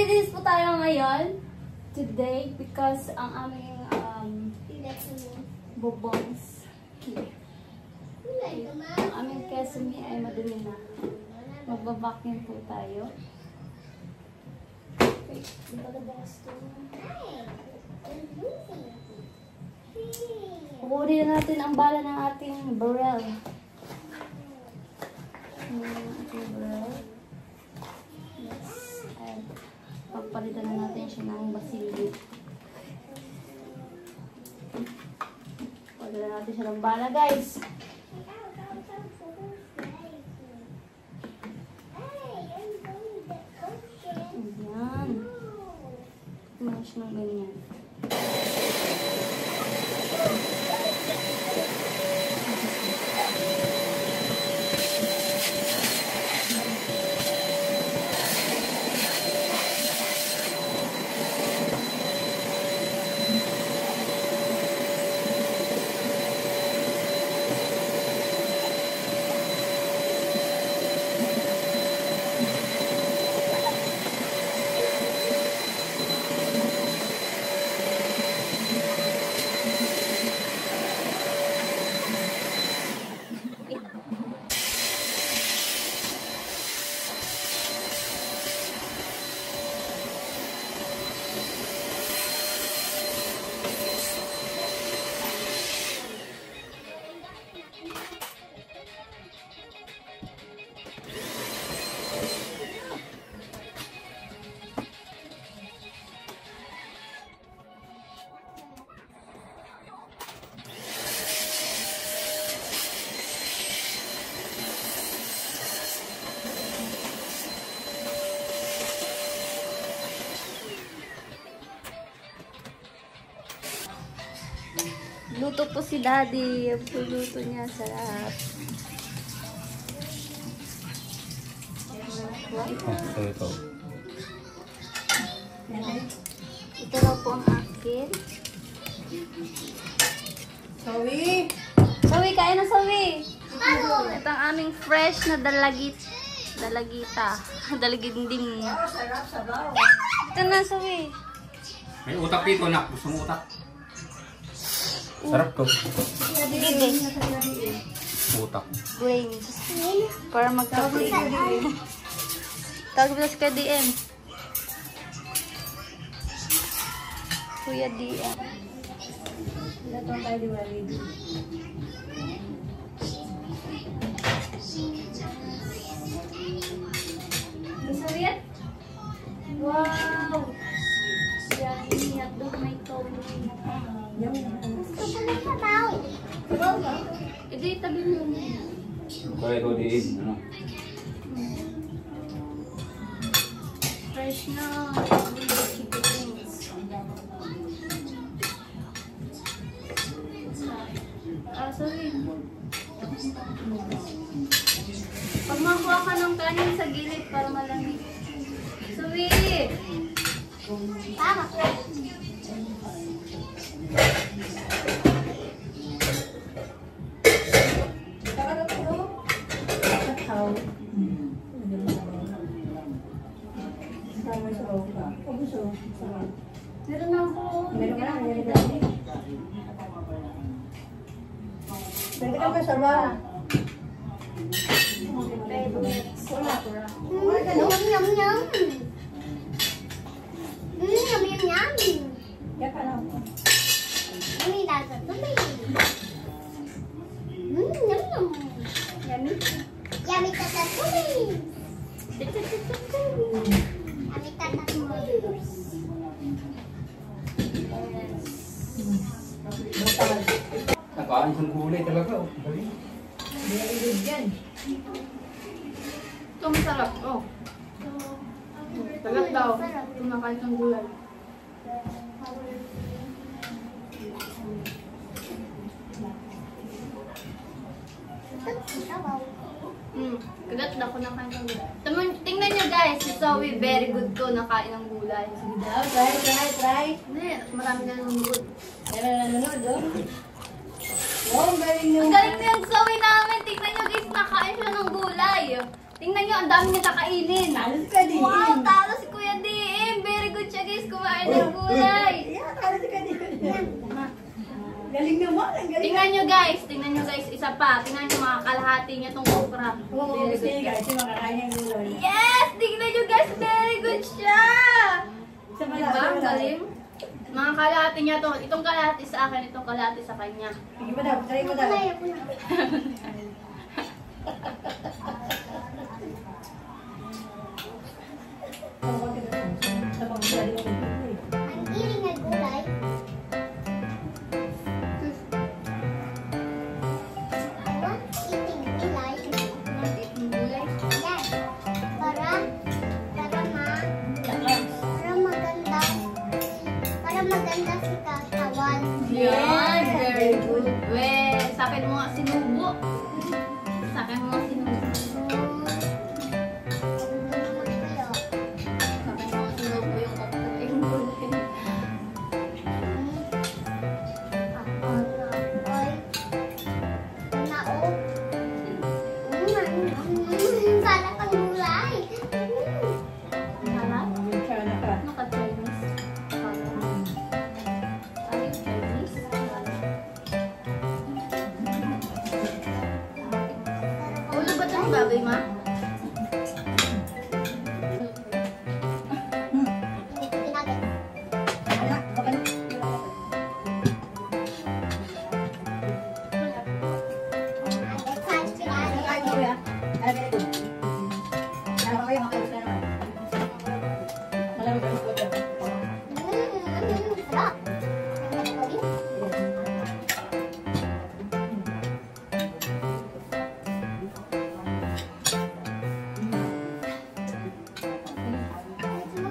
maglilinis po tayo ngayon. Today, because ang aming bubongs here. Ang aming kesame ay madumi na. Magbabacuum po tayo. Wait, kukunin na natin ang bala ng ating barrel. Yes. And pagpalitan na natin siya ng basilio. Palitan natin siya ng bala, guys. Ayan. Mash ng ganyan. Luto po si Daddy. Yung luto niya, sarap. Ito. Ito raw po ang akin. Sawi! Sawi, kain na Sawi! Ito ang aming fresh na dalagita. Dalaginding. Ito na Sawi. May utak dito, nak. Gusto mo utak? Sarap to. Sige. Utak. Brains. Para magka-play. Tawag mo sa Kuya DM. Kuya DM. Ito tayo diwali. Gusto mo yan? Wow! Yummy. At doon may tono. Gusto ko na sabaw. Sabaw ba? Ito itabi mo na. Kaya ito di, ano? Fresh na. Chickens. Sorry. Pag makuha ka ng kanin sa gilid para malamig. Sorry! Tama. Meron na ako. Meron ka na, meron ka na. Pwede ka ba sabaw? Yum, yum, yum. Yum, yum, yum. Yan ka lang. Yummy, that's a yummy. Yum, yum. Yummy. Yummy, that's a yummy. Yummy, that's a yummy. Nakain siyang gulay talaga. Oh. Very good yan. Ito masarap. Oh. Tagat daw. Kumakain ng gulay. Kagat daw ko nakain ng gulay. Tingnan nyo guys. Si Zoe very good to nakain ng gulay. Sige daw, try. Hindi. Marami na nanonood. Meron na nanonood, oh. Wow, ang galing nyo. Ang galing na yung Zoe namin. Tingnan nyo guys. Nakain siya ng gulay. Tingnan nyo. Ang dami niya kakainin. Talos ka din. Wow, talo si Kuya DM. gulay. Yan, para si kanina. Galing naman, ang galing. Tingnan nyo guys, isa pa. Tingnan nyo mga kalahati niya tong okra. Oo, sige guys, yung makakain yung gulay. Yes! Tingnan nyo guys, very good siya! Sa Diba? Ang galing. Mga kalahati niya to. Itong kalahati sa akin, itong kalahati sa kanya. Sige mo daw, try mo daw. I'm eating a gulay. I want eating gulay. Gulay. Yes. Para maganda si katawan. Yan, very good. We, sa akin mo nga sinubo. Sa akin mo nga sinubo. Sa akin mo nga sinubo yung okra. Yung gulay. Sarap ang gulay. Harap. Sana ka. Ano ka, Chinese? Are you Chinese? Ulo ba itong baboy, ma?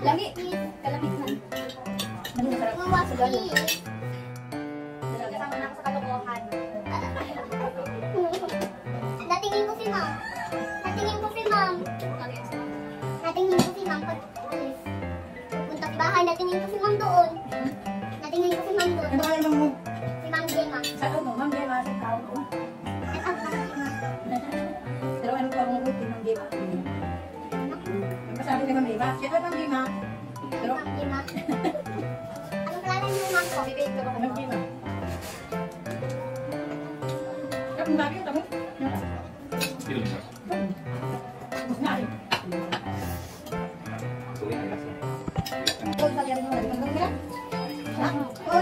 Lami. Kalamitan. Kasama na ako sa kalokohan. Natingin ko si ma'am. Natingin ko si ma'am. Natingin ko si ma'am pag alis. Punta sa bahay, natingin ko si ma'am doon. Natingin ko si ma'am doon. Ano kaya mo? Si ma'am Gemma. Sa ano, ma'am, di ba? Sa tao ko. Pero ano pa mong buti, ma'am, di ba? Masabi ni ma'am, di ba? Siya ma'am, di ba? Pero, Ma'am Gemma. Anong klaran yung ma'am ko? Bibig ko ba? ma'am, di ba? Kapag bakit, tamo? Film siya. Mas na rin. Tuloy ang lasa. Kung sa yarin mo, nagpagpag nila? Ha? Oo,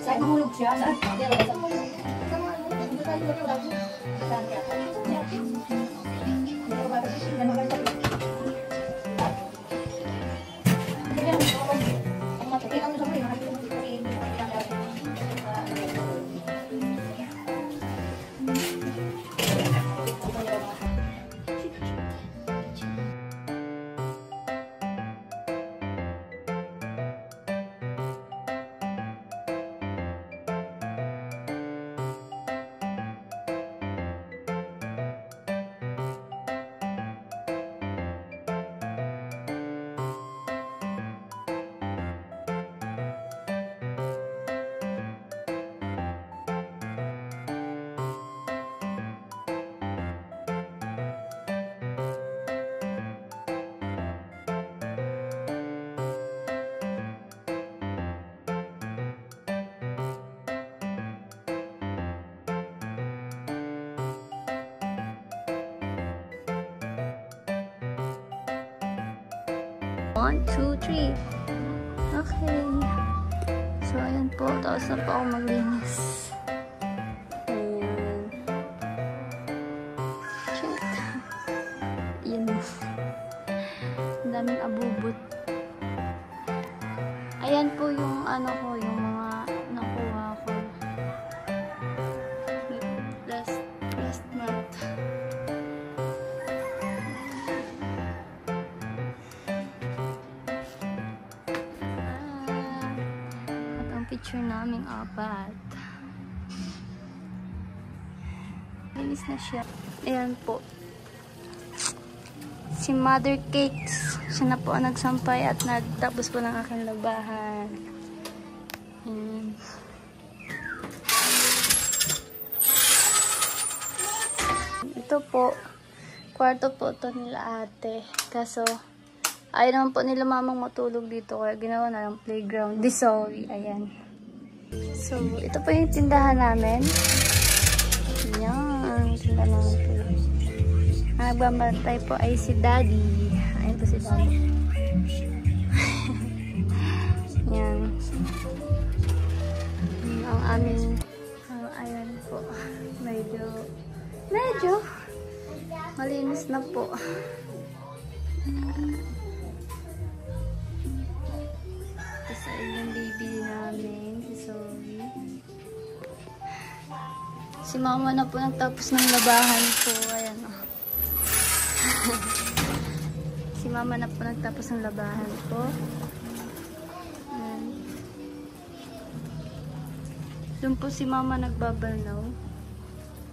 saan mahulog siya? Saan? One, two, three. Okay. So, ayan po. Tapos na po ako maglinis. Ayan. Cute. Ayan. Ang daming abubot. Ayan po yung ano ko, yung mga nakuha ko. Last month. Picture naming apat. Linis na siya. Ayan po. Si Mother Cakes. Siya na po ang nagsampay at nagtapos po ng aking labahan. Ito po, kwarto po ito nila ate. Kaso, ayaw naman po nila mamang matulog dito. Kaya ginawa na lang playground. Sorry, ayan. So, ito po yung tindahan namin. Yan, tindahan namin po. Ang nagbabantay po ay si Daddy. Ayan po si Daddy. Yan. Ang aming, ayan po. Medyo malinis na po. Ito sa yung baby namin. Sorry. Si mama na po nagtapos ng labahan po. Ayan o. Si mama na po nagtapos ng labahan po. Ayan. Doon po si mama nagbabalnaw.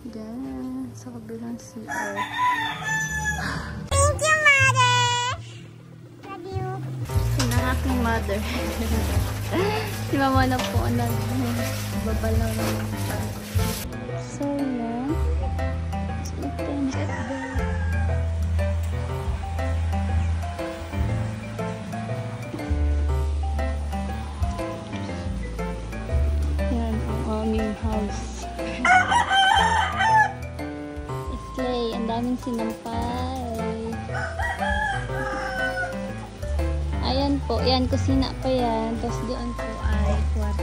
Diyan, sa kabilang CR. Thank you, Mother! Love you. Yun ang aking mother. Si mama na po nagbabalaw ng mga. So, yan. Let's open it there. Yan ang aming house. Slay, ang daming sinampay. Ayan po, yan, kusina pa yan. Tapos doon po ay kwarto.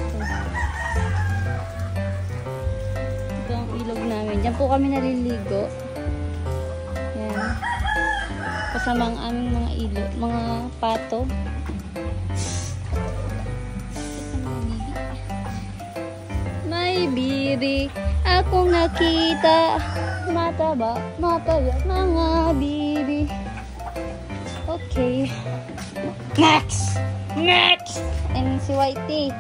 Ito ang ilog namin. Diyan po kami naliligo. Yan. Kasama ang aming mga ilog, mga pato. May biri akong nakita. Mataba, mapayat mga biri. Okay. Next! And si Whitey.